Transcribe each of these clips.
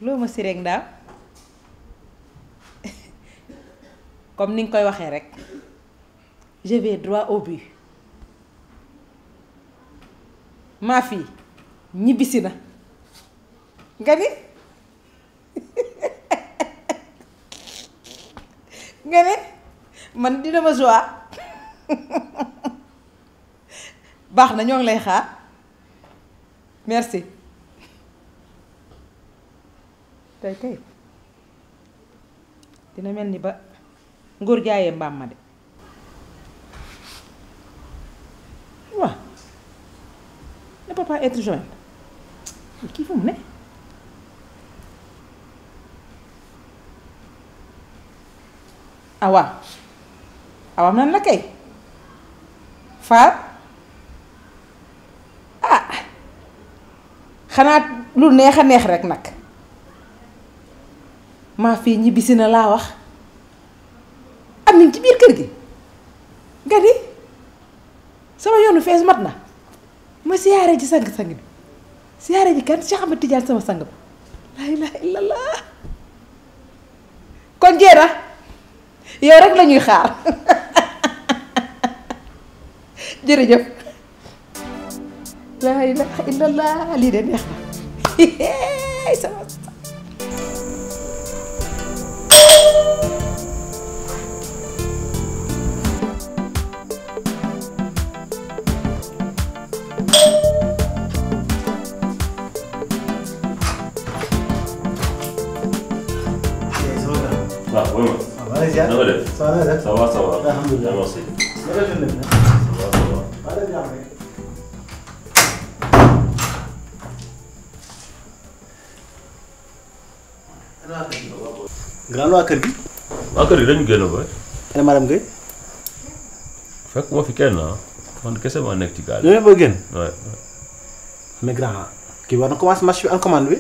loo ma si rek ndaw comme ni nga koy waxee rek je vais droit au but ma fille ñibbisi na nga ni nga ne man dina ma joie baax na ñoo ngi lay xaar merci tey kay dina mel ni ba nguur jaayee mbaam ma de waaw ne peut pas être joint kii fu mu ne awam awam nan la kay faar ah xanaa lu neex a neex rek nag maa fii ñibbisi na laa wax am nañ ci biir kër gi nga di sama yoonu fees mat na ma siyaare ji sang-sang bi siyaare ji kan Cheikh Ahmed Tidiane sama sang ba laa ilaaha illallah kon jeena yow rek lañuy xaar jërëjëf laa ilaaha illallah lii de neex na sama Ça va, ça va. Alhamdulillah. Merci. Ça va, ça va. grand waa kër gi. waa kër gi dañu génn ba. ana madame Guèye. fekk moo fi kenn ah man kese maa nekk ci gaal yow boo génn. waay mais grand kii war na commencé match bi en commande bi.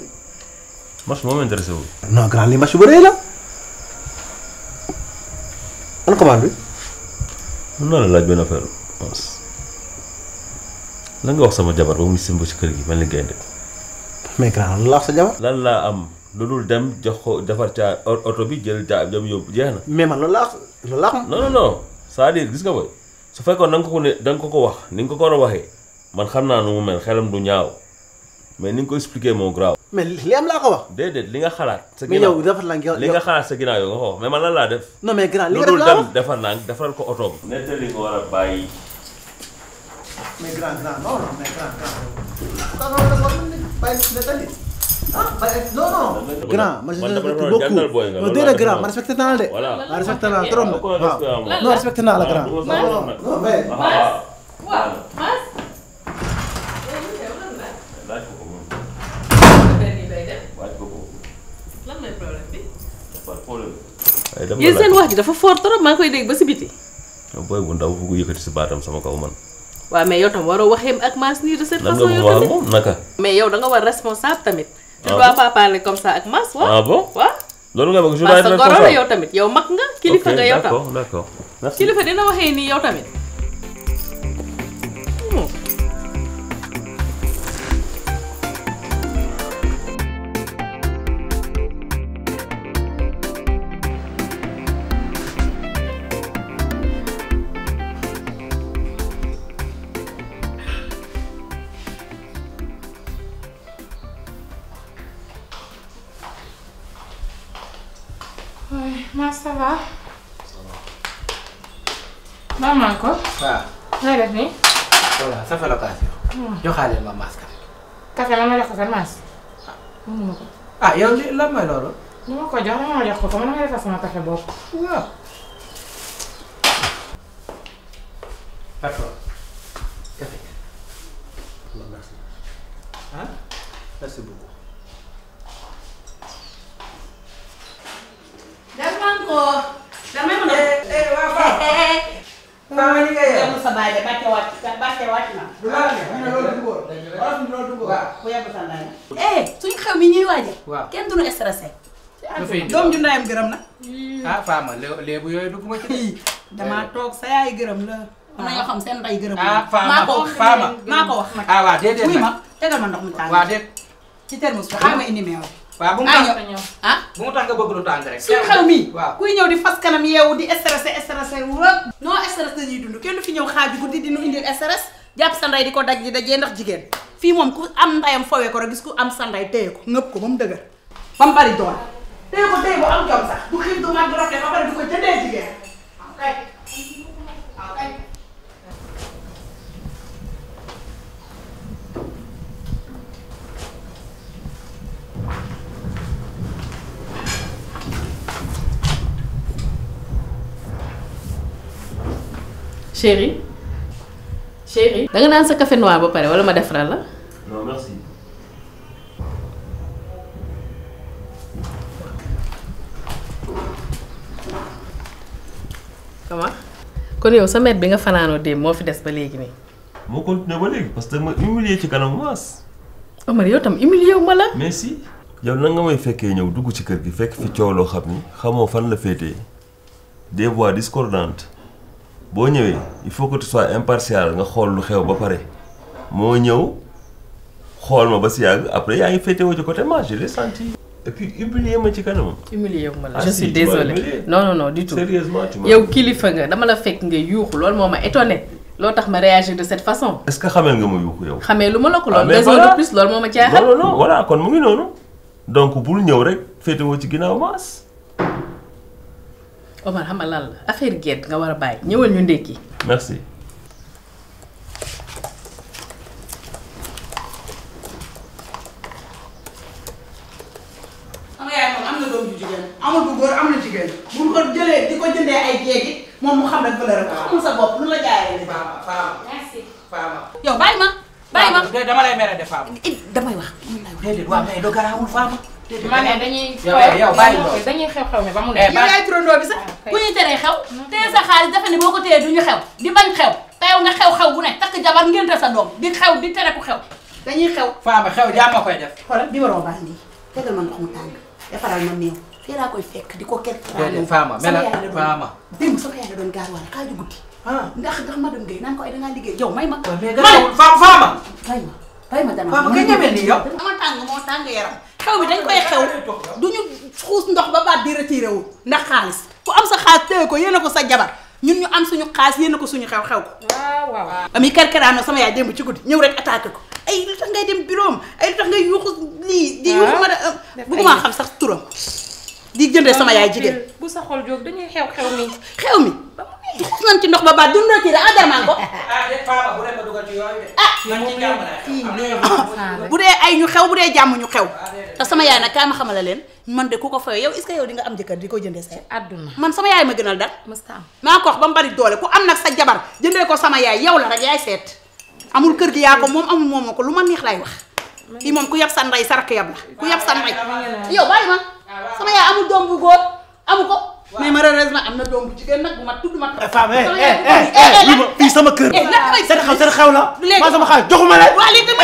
match moo ma intéressé wu. non grand lii match bu rëy la. en commande bi. mën naa la laaj benn affaire lan nga wax sama jabar ba muy simb ci kër gi mel ni gaynde. mais grand lan la wax sa jabar. lan laa am lu dul dem jox ko defar ca oto bi jël ca dem yóbbu jeex na. mais man loolu laa xam. non non c'est-à-dire gis nga boy su fekkoon da nga ko ne da nga ko wax ni nga ko war a waxee man xam naa nu mu mel xelam du ñaaw mais ni nga ko expliqué moo graaw. mais li am laa ko wax. déedéet li nga xalaat. sa mais ginnaaw yow defar la li nga xalaat sa ginnaaw yow nga ko wax mais man lan laa def. non mais grand li nga lu def dul laa dem wax. defar naa defaral ko oto bi. nettali nga war a bàyyi. mais grand non non mais grand. non non. grand man je respecte beaucoup non déedéet grand man respecté naa la de. voilà man respecté naa la trop nag. waaw non respecté naa la grand. non mais. waaw Mass. laaj ko ko moom. waaj ko ko. lan mooy problème bi. pas problème. yéen seen wax ji dafa fort trop maa ngi koy dégg ba si biti. booy bu ndaw bu yëkkati si baatam sama kaw man. waaw mais yow tam waroo waxee ak Mass nii de cette lan façon nga yow wax tamit. moom naka. mais yow da nga war responsable tamit. tu Ah dois bon? pas parler comme ça ak Mass waaw. ah bon waaw. loolu nga bëgg je dois parce être que goro la responsable. yow tamit yow mag nga. kilifa nga yow tam d'accord d'accord. merci. kilifa dina waxee nii yow tamit. Mass ça va. maman ko. waaw. ngay def nii. voilà ça fait l'occasion. joxaale ma masque. café man ma jox ko kan Mass. mënuma ko. ah yow li lan mooy loolu. ni ma ko jox dama ma jox ko man ma defar sama café bopp. waaw. d'accord. café. merci. ah merci beaucoup. Fama ni ngay yow. sa baay de bàcce wàcc na. Du la ne xam nga loolu du góor. Wolof ni loolu du góor. waaw ku yebbu sa ndey na. suñu xew mi ñuy waaje. waaw kenn duñu stressé. dafay doom ju ndeyam gërëm na. ah Fama léebu yooyu dugg ma ci. damaa toog sa yaay gërëm la. am na ñoo xam seen ndey gërëm la. ah Fama maa ko wax Fama. maa ko wax nag. ah waaw déedéet wuy nag. ma tegal ma ndox mu tàng. waaw déet. ci termos bi xaaral ma indi meew. waaw bu mu tax ah bu mu tax nga bëgg lu tàng rek. suñu xew mi kuy ñëw di fas kanam yeewu di stressé wu non stress dañuy dund kenn du fi ñëw xaaju guddi di nu indil stress jàpp sa ndey di ko daj di dajee ndax jigéen fii moom ku am ndayam fowee ko rek gis ku am sa ndey téye ko ngëpp ko ba mu dëgër ba mu bari doole téye ko téye bu am jom sax du xiif du mag du rafet ba pare du ko jëndee jigéen kay waaw kay chérie da nga naan sa café noir ba pare wala ma defaral la. non merci. comment kon yow sa mère bi nga fanaanoo démb moo fi des ba léegi nii. moo continué ba léegi parce que ma humilier ci kanam maas. Omar yow tam humilié wu ma la. merci. yow nan nga may fekkee ñëw dugg ci kër gi fekk fi coow loo xam ni xamoo fan la féetee des voix discordantes. boo ñëwee il faut que tu sois impartial nga xool lu xew ba pare moo ñëw xool ma ba si yàgg après yaa ngi féetewoo ci côté moi je l'ai senti. et puis humilier ma ci kanam. humilier wu ma la je suis désolée. non du tout sérieusement tu m'as. yow kilifa nga dama la fekk nga yuuxu loolu moo ma étonné loo tax ma réagir de cette façon. est-ce que xamee nga ma yuuxu yow. xamee lu ma la ko loolu. raison de plus loolu moo ma jaaxal. non voilà kon mu ngi noonu donc bul ñëw rek féetewoo ci ginnaaw maas. Omar xam nga lan la affaire gerte nga war a bàyyi ñëwal ñu ndékki. merci. sama yaay moom am na doom ju jigéen amul bu góor am na jigéen bu ko jëlee di ko jëndee ay jéegi moom mu xam ne valeur am xamul sa bopp lu la jaayee. Fama merci Fama. yow bàyyi ma. dama lay mere de Fama. damay wax. déedéet waaw mais doo garaawul Fama. ma ne dañuy. yow bàyyi loolu dañuy xew mi ba mu ne. yow yaay turandoo bi sax. ku ñuy teree xew téye sa xaalis dafa ne boo ko téyee duñu xew di bañ xew te yow nga xew bu ne takk jabar ngénte sa doom di xew di tere ku xew dañuy xew. Fama xew jàmm ma koy def. xoolal bi waroo baax nii tegal ma ndox mu tàng defaral ma néew fii laa koy fekk di ko kekk. déedéet Fama mel na Fama. démb sama yaay la doon gaar wala kaaju guddi. ndax madame Guèye naan ko ay dangaa liggéey yow may ma. mais gën Fama. may ma dana Fama nga ñemee nii yow. ama tàng moo tàng yaram xew bi dañ koy xew duñu xuus ndox ba baat di retiré wu ndax xaalis ku am sa xaalis téye ko yéene ko sa jabar ñun ñu am suñu xaalis yéene ko suñu xew ko. waaw. ami kerkeraano sama yaay démb ci guddi ñëw rek attaqué ko ay lu tax ngay dem bureau am ay lu tax ngay yuuxu lii. di yuuxu ma de bëgguma xam sax turam. di jëndee sama yaay jigéen. bu sa xol jóg dañuy xew mi. xew mi xuus nañ ci ndox ba baat duñu retiré adarmaan ko. Fama bu dee ma dugal ci yooyu de. bu dee ay ñu xew bu dee jàmm ñu xew te sama yaay nag kaa ma xamala leen man de ku ko fayoo yow est-ce que yow di nga am jëkkër di ko jëndee sa àdduna man sama yaay ma gënal dal mësta am maa ko wax ba mu bari doole ku am nag sa jabar jëndee ko sama yaay yow la rek yaay seet amul kër gi yaa ko moom amul moomoo ko lu ma neex lay wax fii moom ku yab sa ndey sa rakk yab la ku yab sa ndey yow bàyyi ma sama yaay amul doom bu góor amu ko mais malheureusement am na doom bu jigéen nag bu ma tudd ma Fama fii sama kër seen xew la ma sama xaalis joxuma leen waa lii dama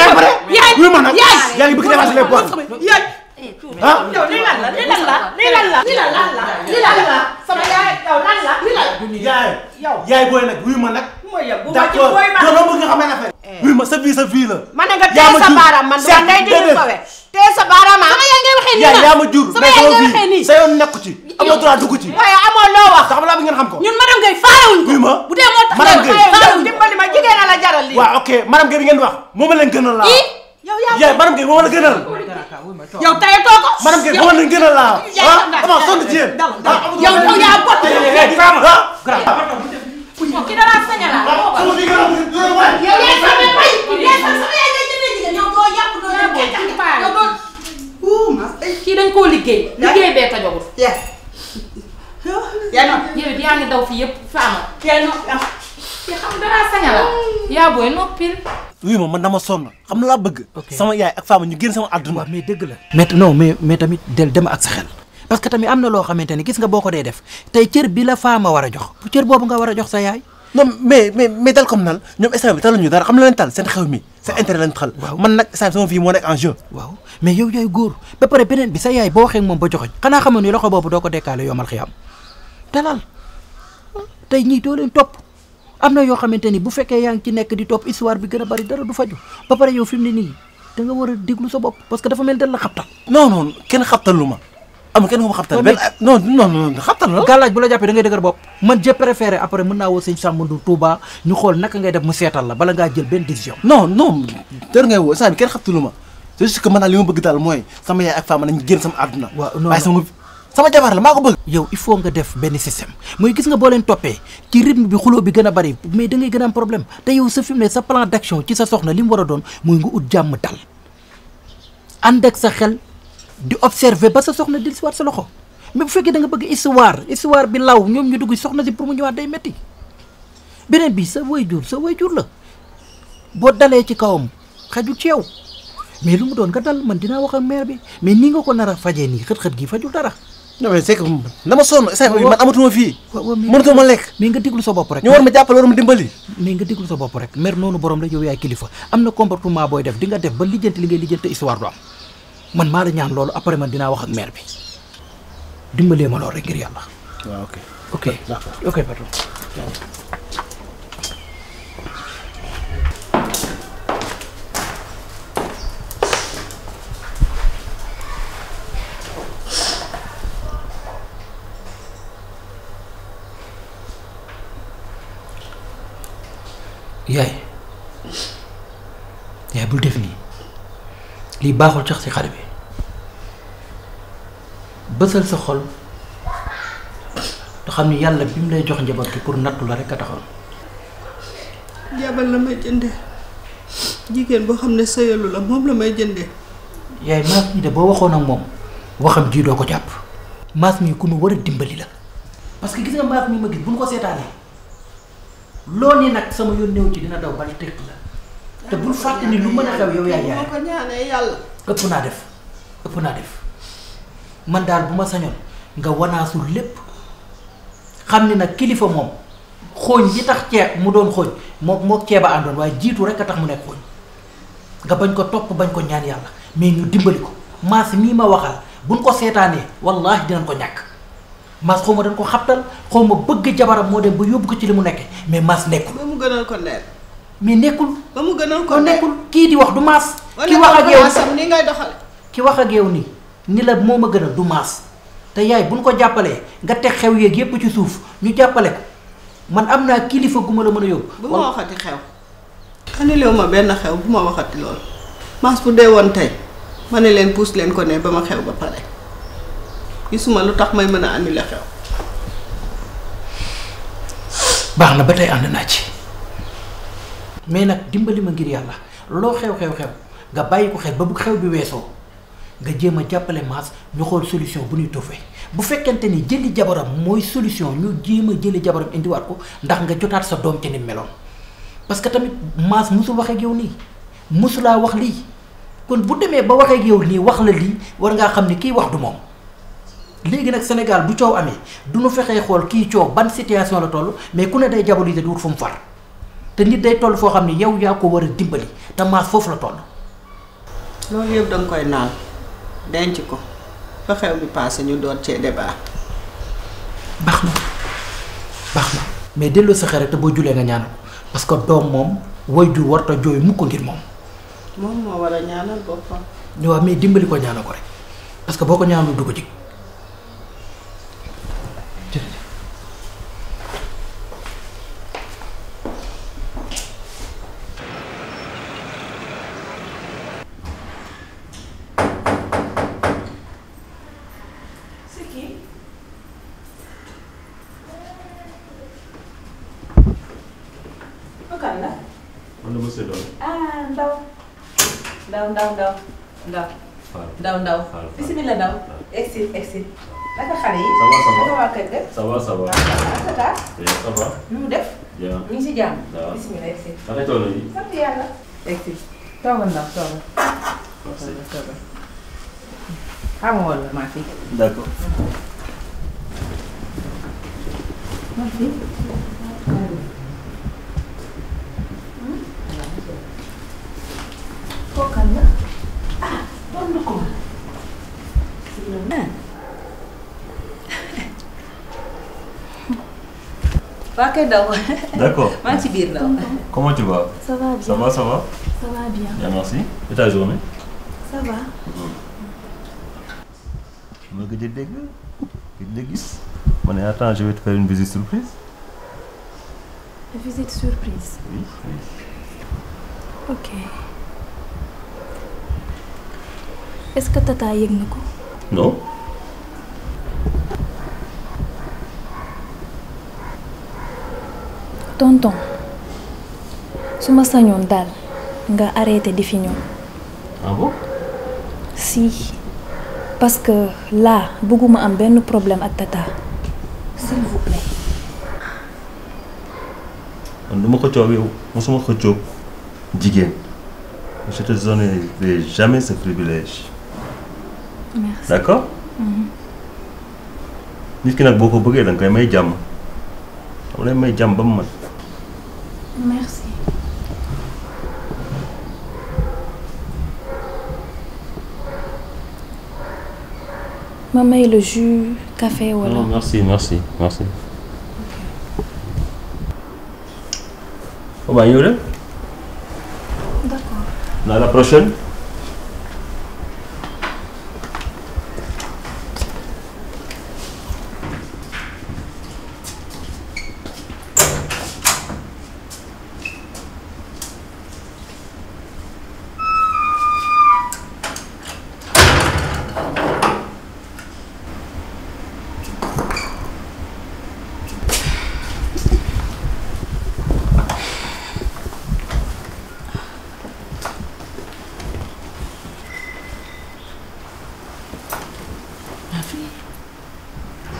yaay ma nag yaa ngi bëgg dépassé les bornes yaay ah yow lii lan la sama yaay yow lan la yaay booy nag wuyu ma nag mooy yow bu ma ci d'accord booy ma doo bëgg nga xam ne affaire wuyu ma sa vie la man nga tey sa baaraam man dama ngay déglu sowe tey sa baaraam sama yaay ngay waxee nii yaay yaa ma jur sama mais yaay sama ngay waxee nii vie sa yoon nekku ci amoo droit dugg ci waaye amoo loo wax sax laa bi ngeen xam ko ñun madame Guèye faalewuñ ko wuyu ma bu dee moo tax madame Guèye faalewuñ dimbali ma jigéen a la jaral lii waaw ok madame Guèye bi ngeen wax moo ma leen gënal laa yow yaa yaay madame Guèye moo ma la gënal yow tey too ko madame Guèye moo ma leen gënal laa dama sonn ci yéen yow yaa bot ki dara sañala yow yaay sama bay yaay sama yaay ngay jëndee jigéen yow doo yàpp doo yow doo kii dañ koo liggéey bee ko jogut yaa noonu yow it yaa ngi daw fii yëpp Fama yaa noonu ki xam dara sañala yaa booy noppil oui man dama sonn xam na laa bëgg sama yaay ak Fama ñu génn sama àdduna mais dëgg la mais tamit del dem ak sa xel parce que tamit am na loo xamante ni gis nga boo ko dee def tey cër bi la Fama war a jox bu cër boobu nga war a jox sa yaay non mais dal comme nan ñoom instant bi taluñu dara xam na leen tal seen xew mi seen intérêt lañ xal man nag instant sama vie moo nekk en jeu waaw mais yow yaay góor ba pare beneen bi sa yaay boo waxee moom ba joxoñ xanaa xamoon ni loxo boobu doo ko dekkaale yomal xiyam dalal tey ñii doo leen topp am na yoo xamante ni bu fekkee yaa ngi ci nekk di topp histoire bi gën a bari dara du faju ba pare yow fi mu ne nii da nga war a déglu sa bopp parce que dafa mel la xabtal. non non kenn xabtalu ma amul kenn ko ma xabtal benn non xabtal la. gàllaaj bu la jàppee da ngay dëgër bopp man je préféré après mën naa woo sëñ Sambou Touba ñu xool naka ngay def mu seetal la bala ngaa jël benn décision. non dër ngay woo saa bi kenn xabtalu ma c'est juste que man daal li ma bëgg daal mooy sama yaay ak femme nañu génn sama àdduna. waaw non waaye sama jabar la maa ko bëgg. yow il faut nga def benn système mooy gis nga boo leen toppee ci rythme bi xuloo bi gën a bari mais da ngay gën a am problème te yow sa fi mu ne sa plan d'action ci sa soxna li mu war a doon mooy nga ut jàmm dal ànd ak sa xel di observer ba sa soxna dil si waat sa loxo mais bu fekkee da nga bëgg histoire bi law ñoom ñu dugg soxna si pour mu ñëwaat day metti beneen bi sa waajur la boo dalee ci kawam xajul ci yow mais lu mu doon nga dal man dinaa wax ak mère bi mais nii nga ko nar a fajee nii xët-xët gi fajul dara. non mais c'est que dama sonn saa man amatuma fii. mënatuma lekk. mais nga déglu sa bopp rek. ñu war ma jàppale war ma dimbali. mais nga déglu sa bopp rek mère noonu borom la yow yaay kilifa am na comportement booy def di nga def ba lijjanti li ngay lijjanti histoire du am man maa la ñaan loolu après man dinaa wax ak mère bi dimbalee ma loolu rek ngir yàlla. waaw ok ok patron. yaay bul def nii lii baaxul sax ci xale bi bësal sa xol te xam ni yàlla bi mu lay jox njaboot gi pour nattu la rek a taxoon. jabar la may jëndee jigéen boo xam ne sëyalu la moom la may jëndee. yaay maas mi de boo waxoon ak moom waxam ji doo ko jàpp maas mi ku nu war a dimbali la parce que gis nga maas mi ma gis bu nu ko seetaanee loo ni nag sama yoon néew ci dina daw bal tëkk la te bul fàtte ni lu mën a xew yow yaay moo ko ñaanee yàlla. ëpp naa def man daal bu ma sañoon nga wanaasul lépp xam ni nag kilifa moom xooñ yi tax ceeb mu doon xooñ moo ceeba àndoon waaye jiitu rek a tax mu nekk xooñ nga bañ ko topp bañ ko ñaan yàlla mais ñu dimbali ko maas mii ma waxal buñ ko seetaanee wallaahi dinañ ko ñàkk maas xaw ma dañ ko xabtal xaw ma bëgg jabaram moo dem ba yóbbu ko ci li mu nekkee mais maas nekkul. ba mu gënal ko leer. mais nekkul. ba mu gënal ko nekkul kii di wax du maas. ki wax ak yow ni ngay doxale. ki wax ak yow nii ni la moo ma gënal du maas te yaay buñ ko jàppalee nga teg xew yeeg yépp ci suuf ñu jàppale ko man am naa kilifa gu ma la mën a yóbbu. bu ma waxati xew. annulé wu ma benn xew bu ma waxati loolu. maas bu dee woon tey ma ne leen puus leen ko ne ba ma xew ba pare gisuma lu tax may mën a annulé xew. baax na ba tey ànd naa ci mais nag dimbali ma ngir yàlla loo xew nga bàyyi ko xel ba bu xew bi weesoo nga jéem a jàppale maas ñu xool solution bu ñuy trouvé bu fekkente ni jëli jabaram mooy solution ñu jéem a jëli jabaram indiwaat ko ndax nga jotaat sa doom ci ni meloon parce que tamit maas musul waxee ak yow nii musulaa wax lii kon bu demee ba waxee ak yow nii wax la lii war ngaa xam ni kii wax du moom léegi nag Sénégal bu coow amee du ñu fexee xool kii coow ban situation la toll mais ku ne day diaboliser di wut fu mu far te nit day toll foo xam ni yow yaa ko war a dimbali te maas foofu la toll. loolu yëpp danga koy naan denc ko ba xew bi passé ñu doon cee débat. baax na mais delloo sa xel te boo julee nga ñaanal parce que doom moom waajur warta jooy mukk ngir moom. moom moo war a ñaanal boppam. waaw mais dimbali ko ñaanal ko rek parce que boo ko ñaanal du ko jig. ndaw bismillah ndaw exit naka xale yi naka waa kër ga ça va naka ça va nu mu def ñu ngi si jàmm bismillah exit naka toll yi sant yàlla exit toogal ndaw toogal xam nga wala maa fi d'accord maa fi kookal la doon na ko waa kay daw. D'accord. maa ngi ci biir ndaw. Comment tu vas? Ça va bien. Ça va, ça va? Ça va bien. Bien, merci. Et ta journée? Ça va. Ma gëj a dégg gëj a gis. Ma ne attends, je vais te faire une visite surprise. Visite surprise. Oui, oui. Ok. Est-ce que tata yëg na ko? Non. Tonton, su ma sañoon daal nga arrêté di fi ñëw. Ah bon? Si. Parce que là bëgguma am benn problème ak tata. S'il vous plaît. Man du ma xëccoog yow mosuma xëccoog jigéen. Je te donnerai jamais ce privilège. Merci. D'accord? Nit ki nag boo ko bëggee danga koy may jàmm. dama lay may jàmm ba mu mat. Merci. Ma may le jus, café wala. Non, merci, merci, merci. On va y aller? D'accord. À la prochaine.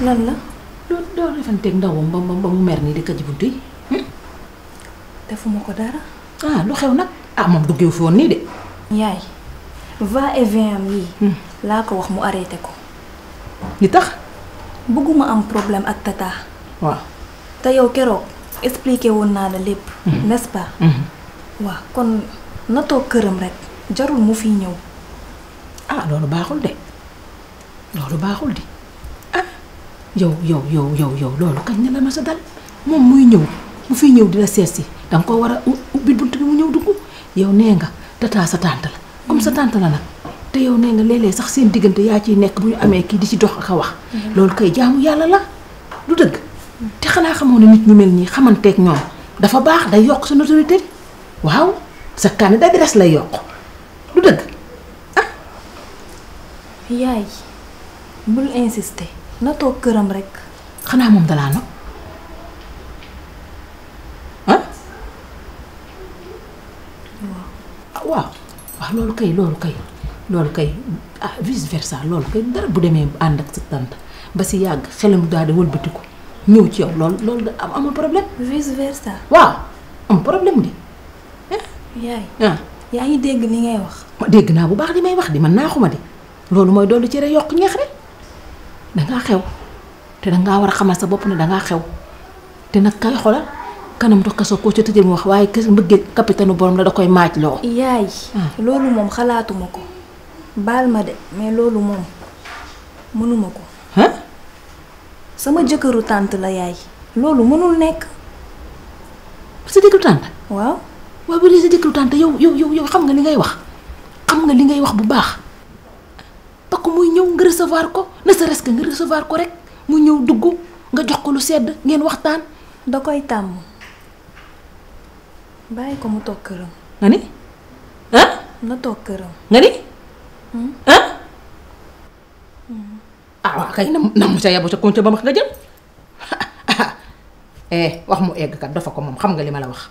lan la doo defanteeg ndawam ba mu mer nii di ko ji buntu yi. defuma ko dara. ah lu xew nag ah moom duggewu fi woon nii de. yaay va et vient am yii laa ko wax mu arrêté ko. li tax. bëgguma am problème ak tata. waaw. te yow keroog expliqué woon naa la lépp. n'est-ce pas. waaw kon na toog këram rek jarul mu fi ñëw. ah loolu baaxul de loolu baaxul di ah yow loolu kañ ne la ma sa dal moom muy ñëw bu fiy ñëw di la seet si danga ko war a ubbi bunt bi mu ñëw dugg yow nee nga tata sa tante la comme sa tante la nag te yow nee nga léeg-léeg sax seen diggante yaa ciy nekk bu ñu amee kii di ci dox ak a wax loolu kay jaamu yàlla la du dëgg te xanaa xamoo ne nit ñu mel nii xamanteeg ñoom dafa baax day yokk sa notoriété waaw sa candidat bi res lay yokk du dëgg yaay bul insister na toog këram rek. xanaa moom dalaa no waaw loolu kay ah vice versa loolu kay dara bu demee ànd ak sa tante ba si yàgg xelam daal di wëlbatiku ñëw ci yow loolu amul problème. vice versa. waaw am problème di. yaay. yaa ngi dégg li ngay wax. ma dégg naa bu baax li may wax di man naaxuma di loolu mooy dolli cere yokk ñeex rek dangaa xew te dangaa war a xamal sa bopp ne dangaa xew te nag kay xoolal kanam dox kaso koo ci tëjee mu wax waaye kese mbëggee capitaine borom la da koy maaj loo. yaay. loolu moom xalaatuma ko baal ma de mais loolu moom mënuma ko. sama jëkkëru tànt la yaay. loolu mënul nekk. sa jëkkëru tànt. waaw. waaw bu dee sa jëkkëru tànt yow xam nga li ngay wax xam nga li ngay wax bu baax. parce que muy ñëw nga recevoir ko ne serait-ce que nga recevoir ko rek mu ñëw dugg nga jox ko lu sedd ngeen waxtaan. da koy tàmm bàyyi ko mu toog këram. nga ni na toog këram. nga ni waaw kay na mu sa yabu sa konco ba max nga jëm wax mu egg kat dafa ko moom xam nga li ma la wax